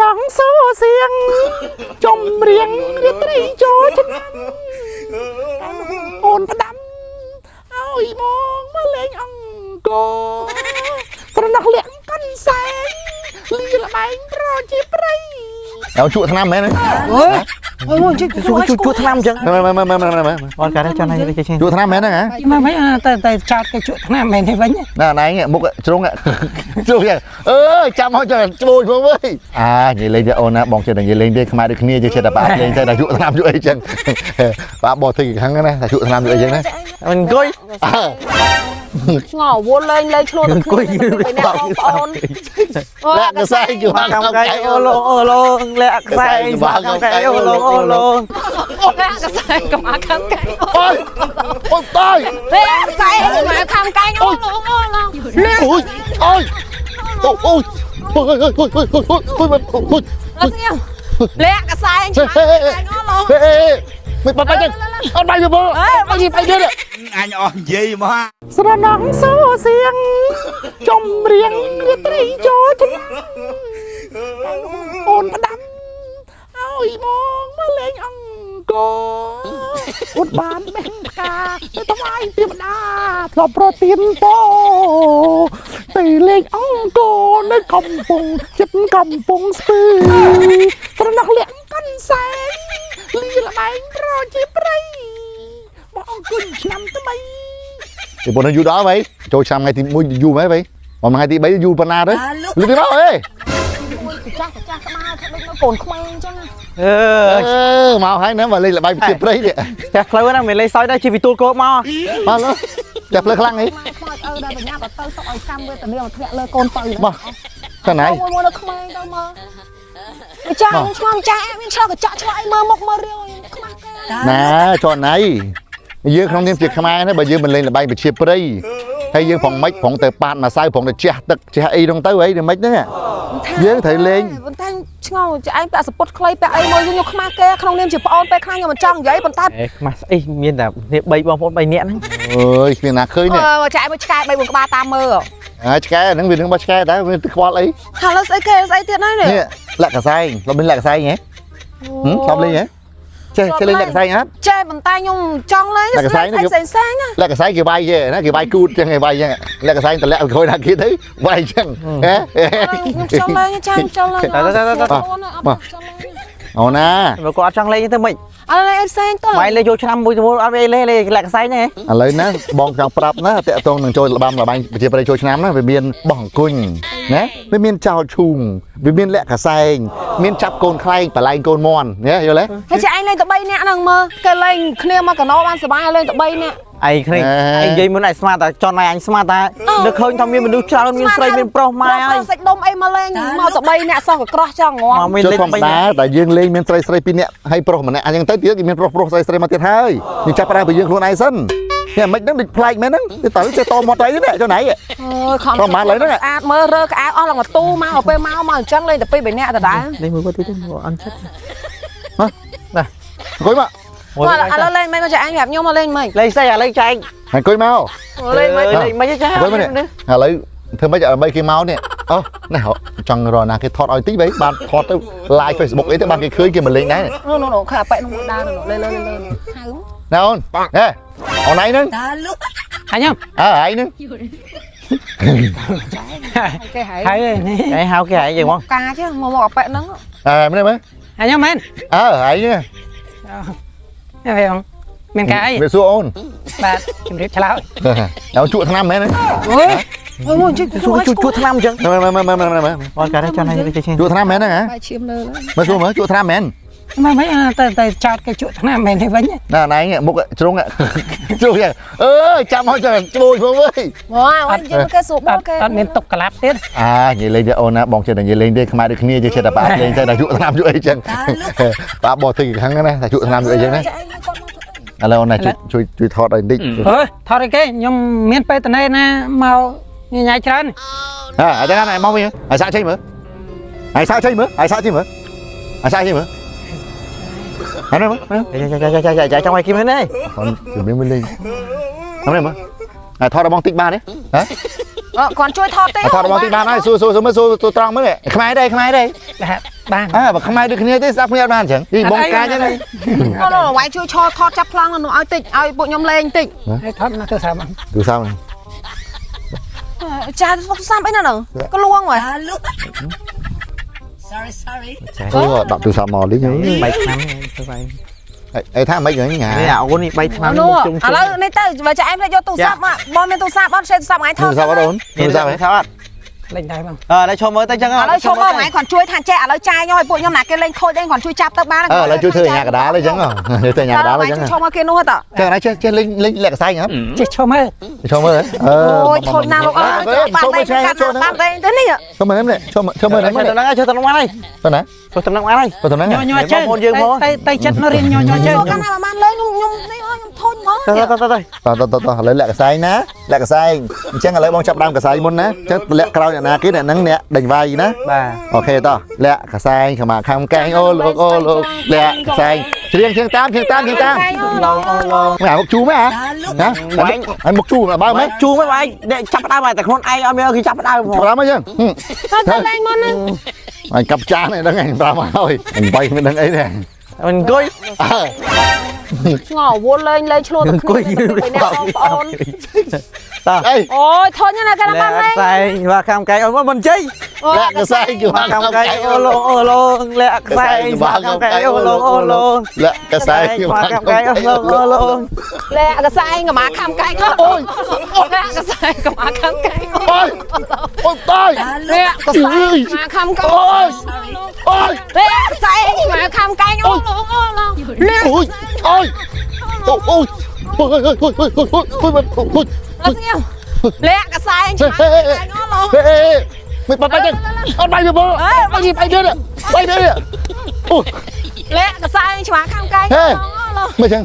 น้องโซ่เสียงจมเรียงเรียตรีโจฉันโอนพดำเอาอีมองมาเล่งอังกอตระหนักเลี้ยงกันแสงลีละไมรอจีบไรเอาchuột thằng nam mẹ nữa chuột thằng nam chứ mà con cái đấy cho này cái chuột thằng nam mẹ nữa hả mà mấy tay chặt cái chuột thằng nam mẹ này vẫn nè này nghe mục trúng ạ trúng vậy chăm thôi cho bôi vô với vậy lên cho ôn á bọn chơi này vậy lên đi không ai được kia chơi đạp bạc lên chơi đạp chuột thằng nam chuột ấy chân bà bỏ thì thằng này là chuột thằng nam chuột ấy chân đấy mình coi ngỏ vô lên luôn coi lẹ sai kiểu không cái ô lô lẹ sai không cái ô lô lẹ sai cầm áo khăn cái ôi tôi lẹ sai mà khăn cái ô lô ôi lẹ sai mày bắt tay ăn bay được không? Ăn gì bay chưa được? Anh on gì mà? Sao nắng xô xiềng trong riêng tri cho chân ôn đắm ôi mong mà lên ăn cò út bán men cà tao ai tiêm đá lọ protein to tỷ lên ăn cò nơi cầm bông chất cầm bông spy sao nắng lẹn cắn sángลีละไมรอจีบไรบอกกุญนำทำไมthì bọn nó du đó vậy cho xem ngày thì mua du mấy vậy còn ngày thì bấy du pana đấy lên đi đâu ấy mau hay nữa mà lên là bay chụp đấy vậy chặt lấy nó mình lấy soi đây chỉ vì tôi có mau nó chặt lấy khăn ấy mà cái này cha em cho cái cho ai mơ mọc mơ riêu nè cho này dương không thêm việc khai nữa bây giờ mình lên là bay bị chip đây hay dương phòng mấy phòng tờ pan mà sai phòng tờ chè tật chè y trong tới ấy thì mấy nữa dương thầy lên vẫn thanh ngầu anh đã support clay bé ấy mơ dương khma ke không nên chỉ on bé khang nhưng mà trong vậy vẫn tay mà ấy miên là bay bom phốt bay nẹn ơi phiền nào khơi nè chạy mới chạy bay buồn ba tam mơ cái nó vì nó bắt cái đó vì qua lấy hà là sai tiền đấy này lại cả saiเราเป็นlại cả sai nhé xong lên nhé chơi lên lại cả sai nhá chơi bàn tay nhung trong lấy lại cả sai nó lại cả sai kiểu bay vậy nó kiểu bay cút cho ngày bay vậy lại cả sai từ lẹ khôi nào kia thấy bay chăng trong lấy trong lấy ồ nè mà có trong lấy như thế mình em xem tôi mày lấy vô trăm mùi mùi ăn lấy lại cả sai này lấy nó bong trong prap nó tẹt tông đằng trôi là băm là bay chỉ phải trôi năm nó về miền bỏng cùn nhé với miền chào trùng với miền lẹ cả sai miền chắp côn khay và lại côn mòn nhé hiểu đấy cái chị anh lên tụi bay nè đằng mơ cái lên kia mà cả nó ban sờ bay lên tụi bay nè anh dây muốn này smart ta cho này anh smart ta được hơn thằng mình được trao miền Tây miền Pro mai ai sạch đông em mà lên mà tụi bay nè sao cái cross cho ngon mình lên đá tại dương lên miền Tây pin nè hay Pro mà nè anhยังtới tiếc miền Pro Tây mà tiếc hơi nhưng chắp ra bị dương luôn ai sân nè mấy nó định play mấy nó cái tử xe to một đấy đấy cho này không mà lấy nó nè mơ rơ cái áo là mà tu mau pe mau mà trắng lên tụi bay nè tụi đã đây mới có tí ăn chết hả này coi mà anh lên mấy con trai anh gặp nhau mà lên mày lên xe à lên chạy anh coi mau lên mấy cái trái lấy thưa mấy giờ mấy cái máu nè này họ chẳng rồi là cái thọt oi tí vậy bạn thọt tới like Facebook ấy tới bạn cái khơi kia mình lên đấy nó khả bậy nó đa nó lên nào nè hồi nãy nữa hay nhá ấy nữa cái hao cái hay gì không cá chứ mà một bậy nó mấy đây mấy hay nhá men ấy nhá phải không men cái về xua ôn bạn chim rít chả nào chuột thằng nam mấy đấy chuột thằng nam chứ mà con cái đấy cho này chuột thằng nam mấy đấy hả mà xua mới chuột thằng nam mấy mà mấy tay chặt cái chuột thằng nam mày này vẫn nè này nghe mục trúng ạ trúng vậy chăm thôi cho bôi vô với cái sụp cái tao liên tục cạp tiếp vậy lên cho ôn á bọn chơi này vậy lên đi không ai được kia chơi đạp bạc lên chơi đạp chuột thằng nam chuột ấy chân bà bỏ thì thằng này là chuột thằng nam chuột ấy chân đấy là ôn này chui thọt đây đi thọt cái nhưng miền tây này nè màu nhảy chân ở đây này mau đi ở sao chơi mở ai sao chơi mở ai sao chơi mở ai sao chơi mở anh em chạy trong ngoài kia bên đây còn từ bên bên lên anh em thọt là bong tích ba đấy còn chui thọt đấy ថតមកទីបានហើយសួរមើលសួរត្រង់មើលខ្មែរដែរបានបើខ្មែរដូចគ្នាទេស្ដាប់គ្នាបានអញ្ចឹងពីបងកាយចឹង អូវាយជួយឈរថតចាប់ប្លង់នោះឲ្យតិចឲ្យពួកខ្ញុំលេងតិច ទូសាម ចាសាំអីណានោះក៏លួងហើយ អូដាក់ទូសាមមកលីង 3 ឆ្នាំទៅហើយ អីថាមិនហ្នឹងញ៉ា នេះអូននេះ3ឆ្នាំ នោះ ជុំ ឥឡូវនេះទៅបើចាឯងភ្លេចយកទូរស័ព្ទមកបងមានទូរស័ព្ទអត់សេទូរស័ព្ទថ្ងៃថត ទូសាមអត់អូន ទូរស័ព្ទហ៎អត់លេងដែរបងដល់ឈប់មើលទៅចឹង ឥឡូវឈប់មកថ្ងៃគាត់ជួយថាចេះឥឡូវចាយឲ្យពួកខ្ញុំណាគេលេងខូចដែរគាត់ជួយចាប់ទៅបាន ឥឡូវជួយធ្វើញ៉ាកដាលអីចឹងធ្វើញ៉ាកដាលអីចឹង ឈប់មកគេនោះទៅ ចឹងណាចេះលេងលាក់កសែងហ៎ ចេះឈប់មើល អូយឈប់ណាលោកអើយបាត់ទេបាត់ទេទៅនេះ ឈប់មើលនេះឈប់មើលហ្នឹង ទៅហ្នឹងចូលទៅហ្នឹងហើយ ទៅណា ចូលទៅហ្នឹងហើយ ទៅហ្នឹង ញ៉ជើងបងយើងផងទៅចិត្តមករៀនញ៉ជើង កាលណាបានលេងខ្ញុំនេះខ្ញុំធុញហ្មង ទៅឥឡូវលាក់កសែងណាលាក់កសែងអញ្ចឹងឥឡូវបងចាប់ដើមកសែងមុនណាអញ្ចឹងលាក់ក្រោយអ្នកណាគេអ្នកហ្នឹងអ្នកដេញវាយណា បាទ អូខេតោះលាក់កសែងខ្មាខំកែងអូលោកលាក់កសែងច្រៀងតាម ឡងឡង មិនអាមុខជូមែហ៎ណាហើយមុខជូបើមិន ជួមិនបាយចាប់ដើមតែខ្លួនឯងអត់មានគេចាប់ដើមផង ប្រាំអីចឹង ទៅលេងមុនណា អញកាប់ចានហ្នឹងឯងប្រាំហើយអញបាយមិនដឹងអីទេ មិនអង្គុយ ងល់វល់លេងឆ្លោះទៅគ្នាបងប្អូន តើអី អូយធុញណាកាលណាបានលេង ខ្សែបាទខាំកែអូនមិនជ័យ លាក់កសែងគឺ ខាំកែអូឡងលាក់ខ្សែខាំកែអូឡងលាក់កសែងគឺ ខាំកែអូឡង លែកសែងកម្មាខំកែអូយលែកសែងកម្មាខំកែ អូយអូយតើ លែកសែងកម្មាខំកែ អូយ លែកសែងកម្មាខំកែអូលែក អូយអូយអូយលែកសែងកម្មាខំកែអូ មិនបាត់ទេអត់បាយទៅបងអីបាយទៀតបាយទៀតអូ លែកសែងកម្មាខំកែ មិនចឹង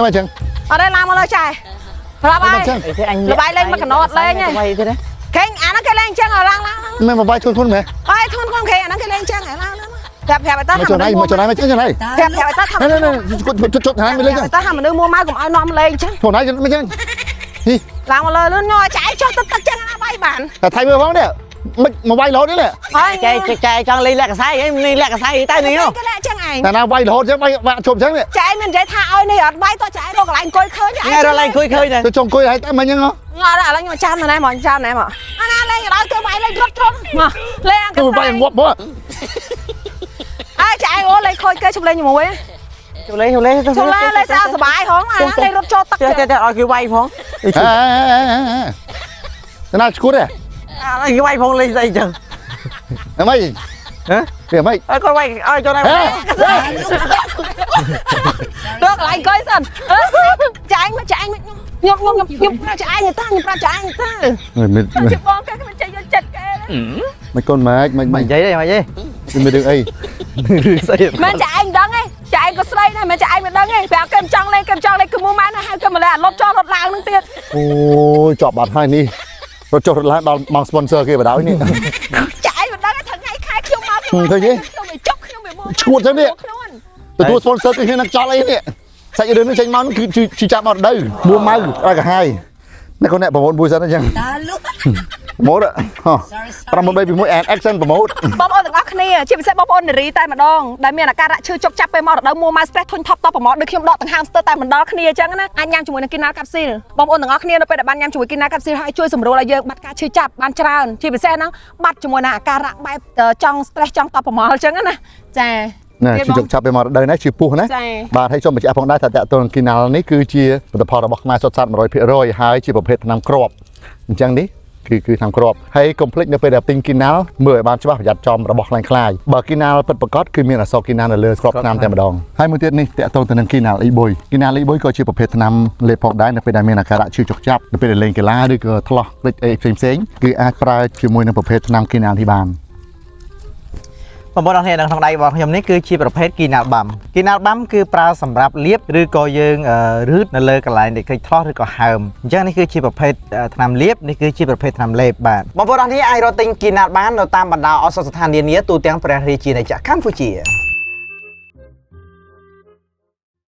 មិនចឹង អត់ទេឡើងមកលើចាយប្រាប់ហើយ អញ លបាយលេងមកកណត់លេងហ៎ បាយទៀតណា គេអាហ្នឹងគេលេងចឹងឡើង មិនបាយធុនមែន បាយធុនខ្លួនគេអាហ្នឹងគេលេងចឹងឡើងប្រាប់ឲ្យតា មកចុះណៃមកចុះណៃមកចឹងណៃ ប្រាប់ឲ្យតាថា ណែជុតណៃមិនលេងចឹង តាថាមនុស្សមួម៉ៅកុំឲ្យនាំលេងចឹង ចុះណៃមិនចឹង ឡើងមកលើលឿនញ័រចាយចុះទឹកចឹងណាបាយបាន តែថៃមើលផងនេះមិនមកវាយរហូតនេះ ហើយ ចែចង់លេងលាក់កសែងនេះលាក់កសែងតែនេះនោះ គេលាក់ចឹងឯង តែណាវាយរហូតចឹងវាជប់ចឹងនេះ ចាយមាននិយាយថាឲ្យនេះអត់បាយតោះចាយរកកន្លែងអង្គុយឃើញ ថ្ងៃរឡើងអង្គុយឃើញ ទៅចុងអង្គុយហើយតែមិនចឹងហ៎ អត់ឥឡូវខ្ញុំចាំណែមកចាំណែមកអាណាលេងដល់គេបាយលេងរត់ជន់មកលេង ទៅវាយងាប់មក អើចាយអូលេងខូចគេជុំលេងជាមួយ ចូលលេងចូលលេង ជុំលេងលេងស្អាតសុបាយហងអាលេងរត់ចូលទឹក ទៅឲ្យគេវាយផង តែណាឈួតទេ ឲ្យគេវាយផងលេងស្អីចឹង អីមិនហ៎វាមិន ឲ្យគាត់វាយឲ្យចូលណា រកកន្លែងអង្គុយសិនចាយមកចាយមកខ្ញុំប្រាប់ចាយទៅខ្ញុំប្រាប់ចាយទៅ មិន ជិះបងគេមិនចេះយកចិត្តគេ មិនកូនម៉េចមិន និយាយទេមកយេ មានរឿងអី ស្អី មិនចាយដឹងទេចាយក៏ស្រីដែរមិនចាយមិនដឹងទេប្រាប់គេមិនចង់លេងគឺមុំម៉ែណាហើយគេម្ល៉េះរត់ចោលរត់ឡើងនឹងទៀត អូយជាប់បាត់ហើយនេះរត់ចុះរត់ឡើងដល់មក sponsor គេបដ ாய் នេះ ចាយមិនដឹងថាថ្ងៃខែខ្ញុំមក ឃើញទេ ខ្ញុំទៅចុកខ្ញុំវាមក ឈួតចឹងនេះទទួល sponsor គេហ៊ាននឹងចោលអីនេះសាច់រឿងនេះចេញមកគឺចាប់មកដៅមួម៉ៅឲ្យកាហាយនេះកូនអ្នកប្រមូលមួយសិនអញ្ចឹងប្រមូលប្រមូល3ពី1 and action ប្រមូល បងប្អូនទាំងអស់គ្នាជាពិសេសបងប្អូននារីតែម្ដងដែលមានអាការៈឈឺចុកចាប់ពេលមករដូវមួម៉ៅ stress ធុញថប់តបប្រមោតដូចខ្ញុំដកដង្ហើមស្ទើរតែមិនដល់គ្នាអញ្ចឹងណាអាចញ៉ាំជាមួយនឹងគីណាកាប់ស៊ីលបងប្អូនទាំងអស់គ្នានៅពេលដែលបានញ៉ាំជាមួយគីណាកាប់ស៊ីលហើយជួយសម្រួលឲ្យយើងបាត់ការឈឺចាប់បានច្រើនជាពិសេសហ្នឹងបាត់ជាមួយនឹងអាការៈបែបចង់ stress ចង់តបប្រមោលអញ្ចឹងណាចា ណាជិះយកចាប់ពេលមករដូវនេះជាពុះណាបាទហើយសូមបញ្ជាក់ផងដែរថាតកតងគីណាល់នេះគឺជាផលិតផលរបស់ខ្មែរសុទ្ធសាធ 100% ហើយជាប្រភេទថ្នាំគ្រាប់អញ្ចឹងនេះគឺថ្នាំគ្រាប់ហើយកុំភ្លេចនៅពេលដែលទិញគីណាល់មើលឲ្យបានច្បាស់ប្រយ័ត្នចំរបស់ខ្លាំងបើគីណាល់ពិតប្រាកដគឺមានអក្សរគីណាល់នៅលើគ្រាប់ថ្នាំតែម្ដងហើយមួយទៀតនេះតកតងទៅនឹងគីណាល់អ៊ីបុយគីណាល់អ៊ីបុយក៏ជាប្រភេទថ្នាំលេបផងដែរនៅពេលដែលមានអាការៈឈឺចុកចាប់នៅពេលដែលលេងកីឡាឬក៏ថ្លោះភ្លេចអីផ្សេងៗគឺអាចប្រើជាមួយនឹងប្រភេទថ្នាំគីណាល់នេះបាន បងប្អូនអរគ្នានៅក្នុងដៃរបស់ខ្ញុំនេះគឺជាប្រភេទគីណាល់បាំគីណាល់បាំគឺប្រើសម្រាប់លាបឬក៏យើងរឺតនៅលើកន្លែងដែលគេឆ្លោះឬក៏ហើមអញ្ចឹងនេះគឺជាប្រភេទថ្នាំលាបនេះគឺជាប្រភេទថ្នាំលេបបាទបងប្អូនអរគ្នាអាចរកទិញគីណាល់បាននៅតាមបណ្ដាអសរស្ថាននានាទូទាំងប្រទេសរាជាណាចក្រកម្ពុជា